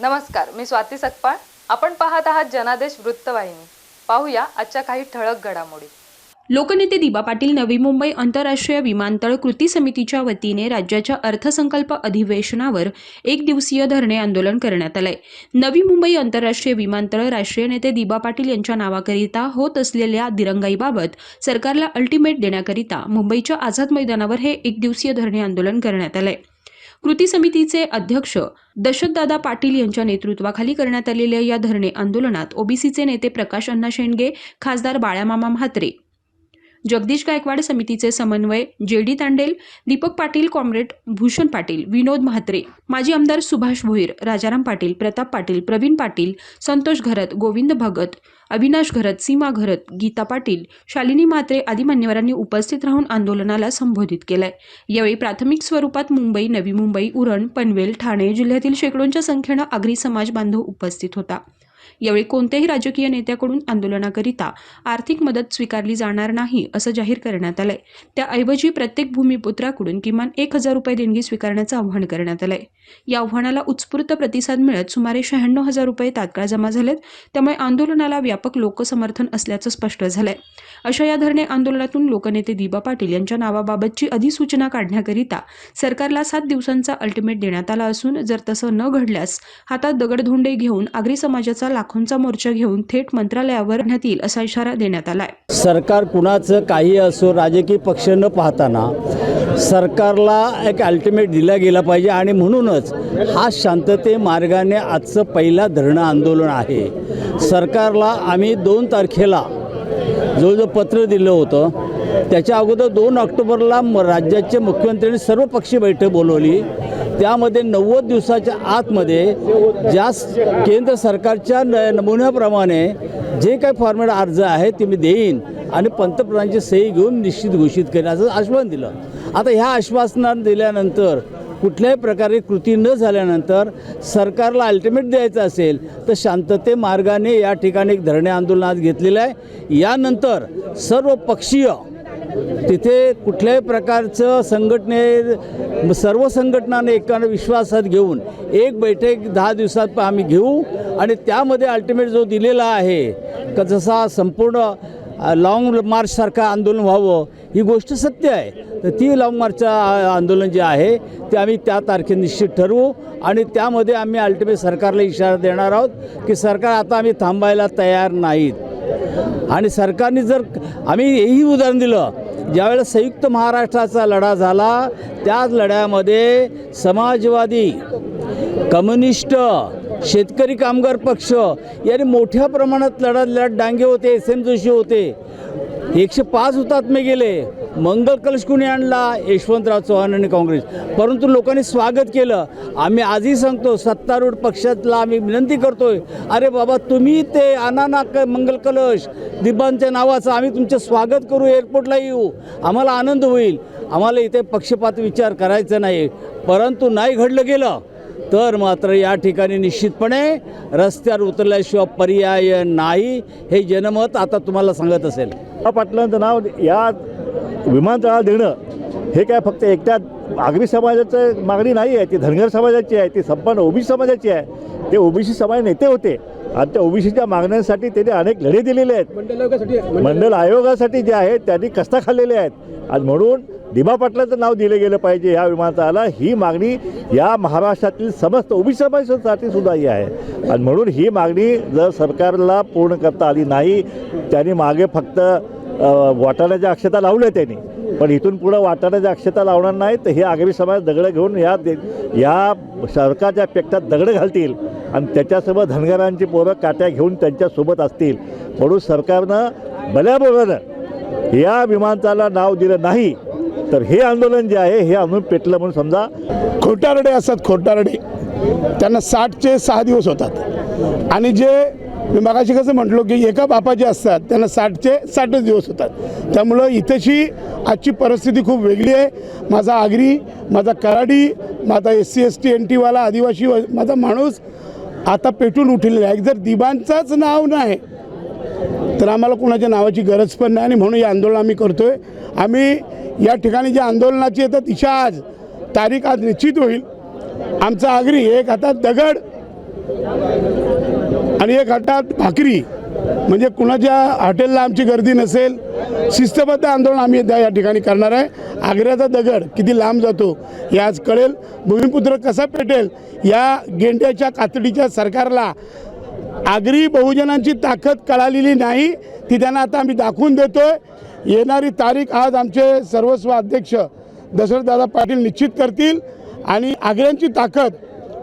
नमस्कार, मी स्वाती सकपाळ. आपण पाहत आहात जनादेश वृत्तवाहिनी. पाहूया आजच्या काही ठळक घडामोडी. लोकनेते दिबा पाटील नवी मुंबई आंतरराष्ट्रीय विमानतळ कृती समितीच्या वतीने राज्याच्या अर्थसंकल्प अधिवेशनावर एक दिवसीय धरणे आंदोलन करण्यात आलंय. नवी मुंबई आंतरराष्ट्रीय विमानतळ राष्ट्रीय नेते दिबा पाटील यांच्या नावाकरिता होत असलेल्या दिरंगाईबाबत सरकारला अल्टिमेट देण्याकरिता मुंबईच्या आझाद मैदानावर हे एक दिवसीय धरणे आंदोलन करण्यात आलंय. कृती समितीचे अध्यक्ष दशरथदादा पाटील यांच्या नेतृत्वाखाली करण्यात आलेल्या या धरणे आंदोलनात ओबीसीचे नेते प्रकाश अण्णा शेंडगे, खासदार बाळामामा म्हात्रे, जगदीश गायकवाड, समितीचे समन्वय जेडी तांडेल, दीपक पाटील, कॉम्रेड भूषण पाटील, विनोद म्हात्रे, माजी आमदार सुभाष भोईर, राजाराम पाटील, प्रताप पाटील, प्रवीण पाटील, संतोष घरत, गोविंद भगत, अविनाश घरत, सीमा घरत, गीता पाटील, शालिनी म्हात्रे आदी मान्यवरांनी उपस्थित राहून आंदोलनाला संबोधित केलंय. यावेळी प्राथमिक स्वरूपात मुंबई, नवी मुंबई, उरण, पनवेल, ठाणे जिल्ह्यातील शेकडोंच्या संख्येनं आगरी समाज बांधव उपस्थित होता. यावेळी कोणत्याही राजकीय नेत्याकडून आंदोलनाकरिता आर्थिक मदत स्वीकारली जाणार नाही असं जाहीर करण्यात आलंय. त्याऐवजी प्रत्येक भूमिपुत्राकडून किमान 1,000 रुपये देणगी स्वीकारण्याचं आवाहन करण्यात आलंय. या आव्हानाला उत्स्फूर्त प्रतिसाद मिळत सुमारे 96,000 रुपये तात्काळ जमा झालेत. त्यामुळे आंदोलनाला व्यापक लोकसमर्थन असल्याचं स्पष्ट झालंय. अशा या धरणे आंदोलनातून लोकनेते दिबा पाटील यांच्या नावाबाबतची अधिसूचना काढण्याकरिता सरकारला 7 दिवसांचा अल्टिमेट देण्यात आला असून जर तसं न घडल्यास हातात दगडधोंडे घेऊन आगरी समाजाचा लाखोंचा मोर्चा घेऊन थेट मंत्रालयावर आणण्यात येईल असा इशारा देण्यात आलाय. सरकार कुणाचं काही असो, राजकीय पक्ष न पाहताना सरकारला एक अल्टिमेट दिला गेला पाहिजे आणि म्हणूनच हा शांतते मार्गाने आजचं पहिला धरणं आंदोलन आहे. सरकारला आम्ही 2 तारखेला जो पत्र दिलं होतं त्याच्या अगोदर 2 ऑक्टोबरला राज्याचे मुख्यमंत्र्यांनी सर्वपक्षीय बैठक बोलवली. त्यामध्ये 90 दिवसाच्या आतमध्ये ज्या केंद्र सरकारच्या नमुन्याप्रमाणे जे काही फॉर्मॅट अर्ज आहे ते मी देईन आणि पंतप्रधानांची सही घेऊन निश्चित घोषित करेन असं आश्वासन दिलं. आता ह्या आश्वासनात दिल्यानंतर कुठल्याही प्रकारे कृती न झाल्यानंतर सरकारला अल्टिमेट द्यायचं असेल तर शांतते मार्गाने या ठिकाणी एक धरणे आंदोलन घेतलेलं आहे. यानंतर सर्व पक्षीय तिथे कुठल्याही प्रकारचं सर्व संघटनाने एकाने विश्वासात घेऊन एक बैठक 10 दिवसात आम्ही घेऊ आणि त्यामध्ये अल्टिमेट जो दिलेला आहे का जसा संपूर्ण लाँग मार्चसारखं आंदोलन व्हावं ही गोष्ट सत्य आहे. तर ती लाँग मार्चचं आंदोलन जे आहे ते आम्ही त्या तारखे निश्चित ठरवू आणि त्यामध्ये आम्ही अल्टिमेट सरकारला इशारा देणार आहोत की सरकार आता आम्ही थांबायला तयार नाहीत. आणि सरकारने जर आम्ही हेही उदाहरण दिलं, ज्यावेळेला संयुक्त महाराष्ट्राचा लढा झाला त्याच लढ्यामध्ये समाजवादी, कम्युनिस्ट, शेतकरी कामगार पक्ष यांनी मोठ्या प्रमाणात लढत डांगे होते. SM जोशी होते. 105 हुतात्मे गेले. मंगल कलश कुणी आणला? यशवंतराव चव्हाण आणि काँग्रेस. परंतु लोकांनी स्वागत केलं. आम्ही आजही सांगतो सत्तारूढ पक्षातला आम्ही विनंती करतोय, अरे बाबा तुम्ही ते आणा ना मंगल कलश दिबांच्या नावाचं, आम्ही तुमचं स्वागत करू, एअरपोर्टला येऊ, आम्हाला आनंद होईल. आम्हाला इथे पक्षपात विचार करायचा नाही. परंतु नाही घडलं गेलं तर मात्र या ठिकाणी निश्चितपणे रस्त्यावर उतरल्याशिवाय पर्याय नाही. हे जनमत आता तुम्हाला सांगत असेल. पाटलांचं नाव या विमानतळाला देणं हे काय फक्त एकट्या आगरी समाजाचं मागणी नाही आहे, ती धनगर समाजाची आहे, ती संपूर्ण ओबीसी समाजाची आहे. ते ओबीसी समाज नेते होते आणि त्या ओबीसीच्या मागण्यांसाठी त्यांनी अनेक लढे दिलेले आहेत. मंडल आयोगासाठी जे आहे त्यांनी कष्ट खाल्लेले आहेत. आणि म्हणून दिबा पाटलांचं नाव दिलं गेलं पाहिजे या विमानतळाला, ही मागणी या महाराष्ट्रातील समस्त ओबीसी समाजासाठी सुद्धा ही आहे. आणि म्हणून ही मागणी जर सरकारला पूर्ण करता आली नाही, त्यांनी मागे फक्त वाटाण्याच्या अक्षता लावल्या त्यांनी, पण इथून पुढं वाटाण्याच्या अक्षता लावणार नाही तर हे आगरी समाज दगडं घेऊन या सरकारच्या पेक्षात दगडं घालतील आणि त्याच्यासोबत धनगरांची पोरं काट्या घेऊन त्यांच्यासोबत असतील. म्हणून सरकारनं भल्याबरोबर या विमानतळाला नाव दिलं नाही तर हे आंदोलन जे आहे हे आंदोलन पेटलं म्हणून समजा. खोटारडे असतात, खोटारडे त्यांना 60चे 6 दिवस होतात आणि जे मी मगाशी कसं म्हटलो की एका बापाचे असतात त्यांना 60चे 60 दिवस होतात. त्यामुळं इथेची आजची परिस्थिती खूप वेगळी आहे. माझा आगरी, माझा कराडी, माझा SC ST NT वाला आदिवासी माझा माणूस आता पेटून उठलेला आहे. जर दिबांचाच नाव नाही तर आम्हाला कुणाच्या नावाची गरज पण नाही आणि म्हणून हे आंदोलन आम्ही करतो आहे. आम्ही या ठिकाणी ज्या आंदोलनाची येतं दिशा आज तारीख आज निश्चित होईल. आमचा आगरी एक हातात दगड आणि एक हातात भाकरी, म्हणजे कुणाच्या हॉटेलला आमची गर्दी नसेल. शिस्तबद्ध आंदोलन आम्ही या ठिकाणी करणार आहे. आग्र्याचा दगड किती लांब जातो हे आज कळेल. भूमिपुत्र कसा पेटेल या गेंड्याच्या कातडीच्या सरकारला आगरी बहुजनांची ताकद कळालेली नाही, ती त्यांना आता आम्ही दाखवून देतोय. येणारी तारीख आज आमचे सर्वस्व अध्यक्ष दशरथदादा पाटील निश्चित करतील. आणि आगऱ्यांची ताकद,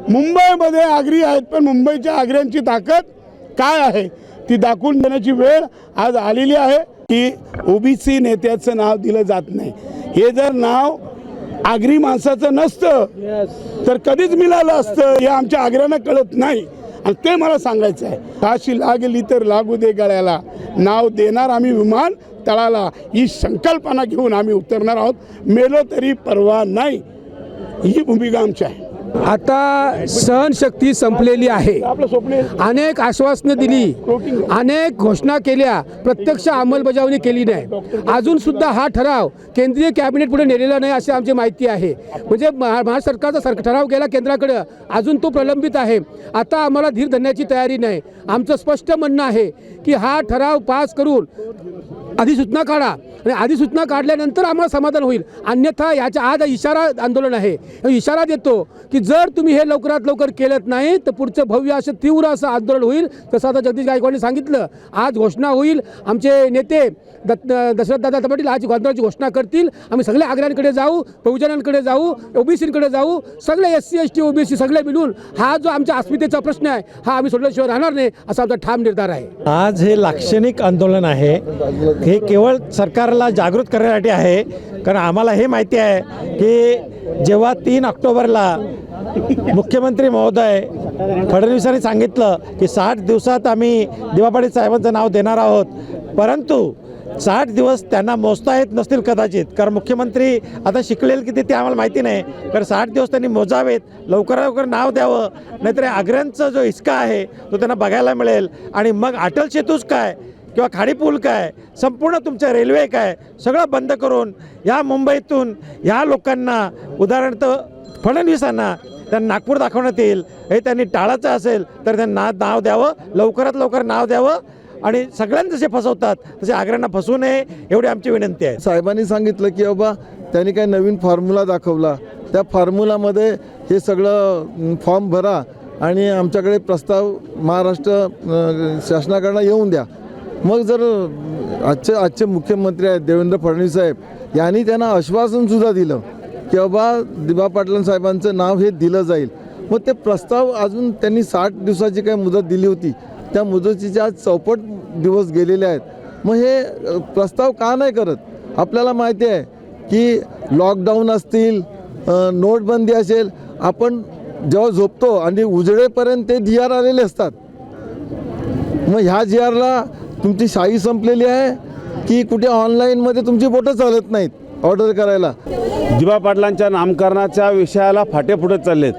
मुंबईमध्ये आगरी आहेत पण मुंबईच्या आगऱ्यांची ताकद काय आहे ती दाखवून देण्याची वेळ आज आलेली आहे. की ओबीसी नेत्याचं नाव दिलं जात नाही. हे जर नाव आगरी माणसाचं नसतं तर कधीच मिळालं असतं, हे आमच्या आग्र्यांना कळत नाही. आणि ते मला सांगायचं आहे. फाशी लागली तर लागू दे गळ्याला, नाव देणार आम्ही विमान तळाला, ही संकल्पना घेऊन आम्ही उतरणार आहोत. मेलो तरी परवा नाही, ही भूमिका आमची आहे. आता सहनशक्ती संपलेली आहे. आपलं स्वप्न अनेक आश्वासनं दिली, अनेक घोषणा केल्या, प्रत्यक्ष अंमलबजावणी केली नाही. अजून सुद्धा हा ठराव केंद्रीय कॅबिनेट पुढे नेलेला नाही अशी आमची माहिती आहे. म्हणजे महाराष्ट्र सरकारचा ठराव गेला केंद्राकडे, अजून तो प्रलंबित आहे. आता आम्हाला धीर धरण्याची तयारी नाही. आमचं स्पष्ट म्हणणं आहे की हा ठराव पास करून अधिसूचना काढा आणि अधिसूचना काढल्यानंतर आम्हाला समाधान होईल. अन्यथा याच्या आज इशारा आंदोलन आहे. इशारा देतो की जर तुम्ही हे लवकरात लवकर केलं नाही तर पुढचं भव्य असं तीव्र असं आंदोलन होईल. तसं आता जगदीश गायकवाडने सांगितलं, आज घोषणा होईल. आमचे नेते दशरथदादा पाटील आज आंदोलनाची घोषणा करतील. आम्ही सगळ्या आग्र्यांकडे जाऊ, बहुजनांकडे जाऊ, ओबीसीकडे जाऊ, सगळे SC ST OBC सगळे मिळून हा जो आमच्या अस्मितेचा प्रश्न आहे हा आम्ही सोडल्याशिवाय राहणार नाही असा आमचा ठाम निर्धार आहे. आज हे लाक्षणिक आंदोलन आहे. हे केवळ सरकारला जागृत करण्यासाठी आहे. कारण आम्हाला हे माहिती आहे की जेव्हा 3 ऑक्टोबरला मुख्यमंत्री महोदय फडणवीसांनी सांगितलं की 60 दिवसात आम्ही दिबा पाटील साहेबांचं नाव देणार आहोत, परंतु 60 दिवस त्यांना मोजता येत नसतील कदाचित. कारण मुख्यमंत्री आता शिकलेल किती ते आम्हाला माहिती नाही. कारण 60 दिवस त्यांनी मोजावेत, लवकरात लवकर नाव द्यावं, नाहीतर आग्र्यांचा जो हिसका आहे तो त्यांना बघायला मिळेल. आणि मग अटल सेतूच काय किंवा खाडीपूल काय, संपूर्ण तुमच्या रेल्वे काय, सगळं बंद करून ह्या मुंबईतून ह्या लोकांना, उदाहरणार्थ फडणवीसांना त्यांना नागपूर दाखवण्यात येईल. हे त्यांनी टाळायचं असेल तर त्यांना नाव द्यावं, लवकरात लवकर नाव द्यावं. आणि सगळ्यांना जसे फसवतात तसे आग्र्यांना फसवू नये एवढी आमची विनंती आहे. साहेबांनी सांगितलं की बाबा त्यांनी काही नवीन फॉर्म्युला दाखवला, त्या फॉर्म्युलामध्ये हे सगळं फॉर्म भरा आणि आमच्याकडे प्रस्ताव महाराष्ट्र शासनाकडनं येऊन द्या. मग जर आजचे मुख्यमंत्री आहेत देवेंद्र फडणवीस साहेब यांनी त्यांना आश्वासनसुद्धा दिलं की बाबा दिबा पाटील साहेबांचं नाव हे दिलं जाईल. मग ते प्रस्ताव अजून त्यांनी 60 दिवसाची काही मुदत दिली होती, त्या मुदतीच्या आज 64 दिवस गेलेले आहेत. मग हे प्रस्ताव का नाही करत? आपल्याला माहिती आहे की लॉकडाऊन असतील, नोटबंदी असेल, आपण जेव्हा झोपतो आणि उजळेपर्यंत ते GR आलेले असतात. मग ह्या GRला तुमची शाही संपलेली आहे की कुठे ऑनलाईनमध्ये तुमची बोटं चालत नाहीत ऑर्डर करायला? दिबा पाटलांच्या नामकरणाच्या विषयाला फाटे फुटत चाललेत.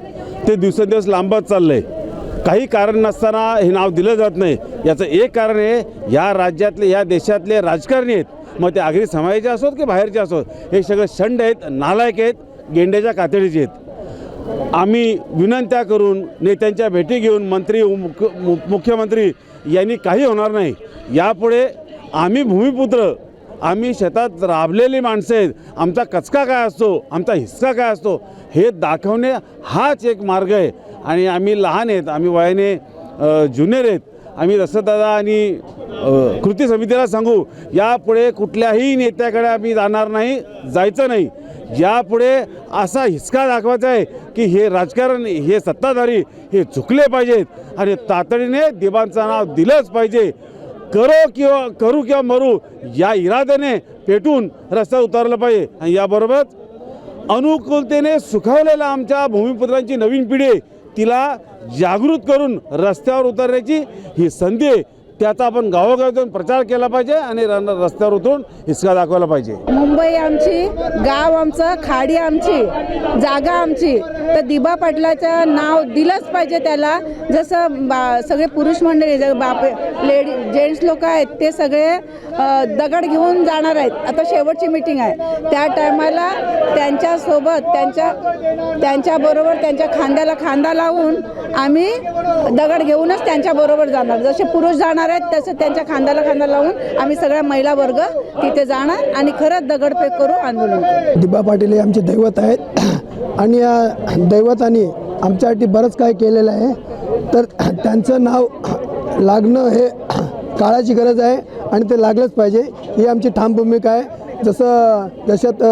ते दिवसेंदिवस लांबत चाललं आहे. काही कारण नसताना हे नाव दिलं जात नाही. याचं एक कारण आहे, या राज्यातले, या देशातले राजकारणी आहेत, मग ते आगरी समाजाचे असोत की बाहेरचे असोत, हे सगळे शंड आहेत, नालायक आहेत, गेंड्याच्या कातडीचे आहेत. आम्ही विनंत्या करून, नेत्यांच्या भेटी घेऊन, मंत्री, मुख्यमंत्री यांनी काही होणार नाही. यापुढे आम्ही भूमिपुत्र, आम्ही शेतात राबलेली माणसं आहेत, आमचा कचका काय असतो, आमचा हिसका काय असतो हे दाखवणे हाच एक मार्ग आहे. आणि आम्ही लहान आहेत, आम्ही वयाने ज्युनियर आहेत. आम्ही दशरथदादा आणि कृती समितीला सांगू, यापुढे कुठल्याही नेत्याकडे आम्ही जाणार नाही, जायचं नाही. यापुढे असा हिसका दाखवायचा आहे की हे राजकारण, हे सत्ताधारी हे झुकले पाहिजेत आणि तातडीने दिबांचं नाव दिलंच पाहिजे. करू किंवा मरू या इराद्याने पेटून रस्त्यावर उतरलं पाहिजे. आणि याबरोबरच अनुकूलतेने सुखावलेल्या आमच्या भूमिपुत्रांची नवीन पिढी, तिला जागृत करून रस्त्यावर उतरण्याची ही संधी आहे. त्याचा आपण गावोगावी जाऊन प्रचार केला पाहिजे आणि रस्त्यावर उतरून हिसका दाखवला पाहिजे. मुंबई आमची, गाव आमचं, खाडी आमची, जागा आमची, तर दिबा पाटलाचं नाव दिलंच पाहिजे त्याला. जसं सगळे पुरुष मंडळी, जेंट्स लोक आहेत ते सगळे दगड घेऊन जाणार आहेत. आता शेवटची मीटिंग आहे, त्या टायमाला त्यांच्यासोबत, त्यांच्याबरोबर त्यांच्या खांद्याला खांदा लावून आम्ही दगड घेऊनच त्यांच्याबरोबर जाणार. जसे पुरुष जाणार आहेत तसं त्यांच्या खांद्याला खांदा लावून आम्ही सगळ्या महिला वर्ग तिथे जाणार आणि खरंच दगडफेक करू, आंदोलन करू. दिबा पाटील हे आमचे दैवत आहेत आणि या दैवताने आमच्यासाठी बरंच काय केलेलं आहे. तर त्यांचं नाव लागणं हे काळाची गरज आहे आणि ते लागलंच पाहिजे, ही आमची ठाम भूमिका आहे. जशात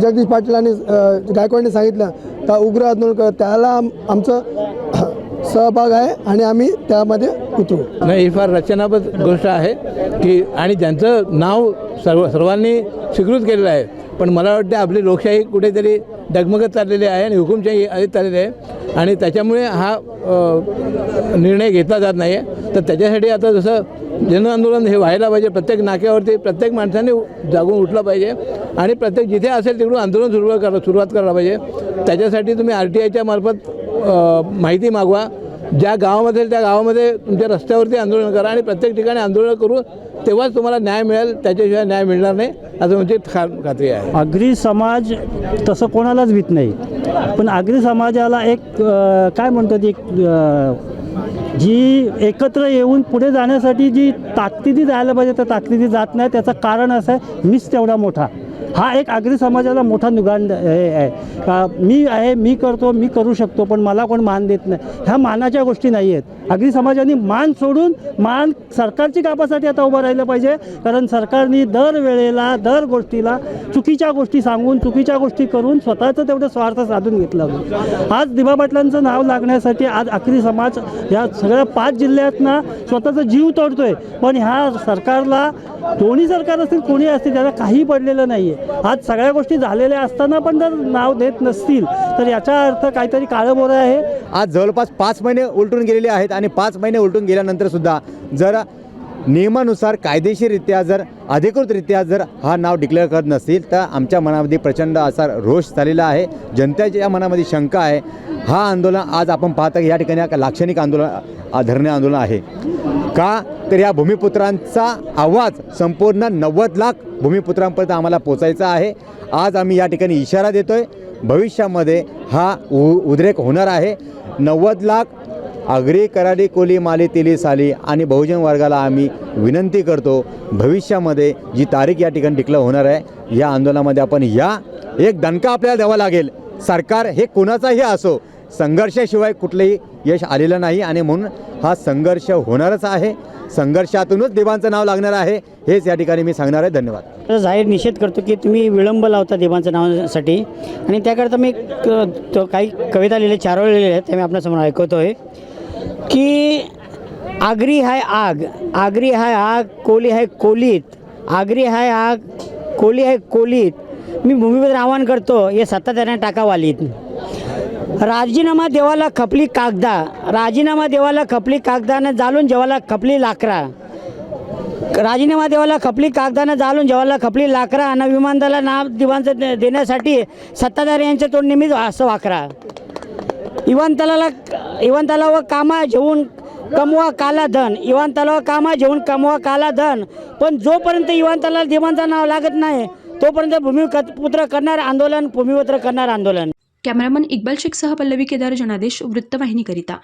जगदीश पाटील गायकवाडने सांगितलं तर उग्र आंदोलन त्याला आमचं सहभाग आहे आणि आम्ही त्यामध्ये उतरू. नाही, ही फार रचनाबद्ध गोष्ट आहे की आणि ज्यांचं नाव सर्वांनी स्वीकृत केलेलं आहे. पण मला वाटतं आपली लोकशाही कुठेतरी डगमगत चाललेली आहे आणि हुकुमशाही आधीच चाललेली आहे आणि त्याच्यामुळे हा निर्णय घेतला जात नाही आहे. तर त्याच्यासाठी आता जसं जनआंदोलन हे व्हायला पाहिजे, प्रत्येक नाक्यावरती प्रत्येक माणसाने जागून उठलं पाहिजे आणि प्रत्येक जिथे असेल तिकडून आंदोलन सुरुवात करायला पाहिजे. त्याच्यासाठी तुम्ही RTIच्या मार्फत माहिती मागवा. ज्या गावामध्ये असेल त्या गावामध्ये तुमच्या रस्त्यावरती आंदोलन करा आणि प्रत्येक ठिकाणी आंदोलन करू, तेव्हाच तुम्हाला न्याय मिळेल. त्याच्याशिवाय न्याय मिळणार नाही असं म्हणजे खात्री आहे. आगरी समाज तसं कोणालाच भीत नाही, पण आगरी समाजाला एक काय म्हणतात, एक जी एकत्र येऊन पुढे जाण्यासाठी जी ताकदीने जायला पाहिजे त्या ताकदीने जात नाही. त्याचं कारण असं आहे, मीच तेवढा मोठा. हा एक आगरी समाजाला मोठा निगाड आहे. मी आहे, मी करतो, मी करू शकतो, पण मला कोण मान देत नाही. ह्या मानाच्या गोष्टी नाही आहेत. आगरी समाजाने मान सोडून मान सरकारची कामासाठी आता उभं राहिलं पाहिजे. कारण सरकारने दरवेळेला दर गोष्टीला चुकीच्या गोष्टी सांगून चुकीच्या गोष्टी करून स्वतःचं तेवढं स्वार्थ साधून घेतलं. आज दिबा पाटलांचं नाव लागण्यासाठी आज आगरी समाज या सगळ्या 5 जिल्ह्यातनं स्वतःचा जीव तोडतोय. पण ह्या सरकारला, दोन्ही सरकार असतील कोणी असतील, त्याला काही पडलेलं नाही आहे. आज सगळ्या गोष्टी झालेल्या असताना पण जर नाव देत नसतील तर याचा अर्थ काहीतरी काळंबोरं आहे. आज जवळपास 5 महिने उलटून गेलेले आहेत आणि 5 महिने उलटून गेल्यानंतर सुद्धा जर नियमानुसार कायदेशीररित्या जर अधिकृतरित्या जर हा नाव डिक्लेअर करत नसतील तर आमच्या मनामध्ये प्रचंड असा रोष झालेला आहे. जनतेच्या मनामध्ये शंका आहे. हा आंदोलन आज आपण पाहता की या ठिकाणी लाक्षणिक आंदोलन, धरणे आंदोलन आहे. का तर या भूमिपुत्रांचा आवाज संपूर्ण 90 लाख भूमिपुत्रांपर्यंत आम्हाला पोचायचा आहे. आज आम्ही या ठिकाणी इशारा देतोय, भविष्यामध्ये हा उद्रेक होणार आहे. 90 लाख आगरी, कराडी, कोली, माली, तेली, साली आणि बहुजन वर्गाला आम्ही विनंती करतो, भविष्यामध्ये जी तारीख या ठिकाणी डिक्लेअर होणार आहे या आंदोलनामध्ये आपण एक दणका आपल्याला द्यावा लागेल. सरकार हे कोणाचाही असो, संघर्षाशिवाय कुठलंही यश आलेलं नाही आणि म्हणून हा संघर्ष होणारच आहे. संघर्षातूनच देवांचं नाव लागणार आहे, हेच या ठिकाणी मी सांगणार आहे. धन्यवाद. जाहीर निषेध करतो की तुम्ही विलंब लावता देवांचं नावासाठी आणि त्याकरता मी काही कविता लिहिल्या, 4 वेळ लिहिल्या आहेत, त्या मी आपल्यासमोर ऐकवतो आहे की आगरी है आग, आगरी है आग, कोली है कोलीत, आगरी है आग, कोली है कोलीत. मी भूमिपुत्र आवाहन करतो, हे सत्ताधाऱ्यांना टाकावालीत. राजीनामा देवाला खपली कागदा, राजीनामा देवाला खपली कागदानं जाळून जेवाला खपली लाकरा. राजीनामा देवाला खपली कागदानं जाळून जेवाला खपली लाकरा आणि विमानतळाला नाव दिवांचं देण्यासाठी सत्ताधारी यांचं तोंड नेहमीच असं वाकरा. विमानतळावर कामा घेऊन कमवा काला धन, विमानतळावर कामा घेऊन कमवा काला धन. पण जोपर्यंत विमानतळाला देवांचं नाव लागत नाही तोपर्यंत भूमिपुत्र करणार आंदोलन, भूमिपुत्र करणार आंदोलन. कॅमेरामन इक्बाल शेखसह पल्लवी केदार, जनादेश वृत्तवाहिनीकरिता.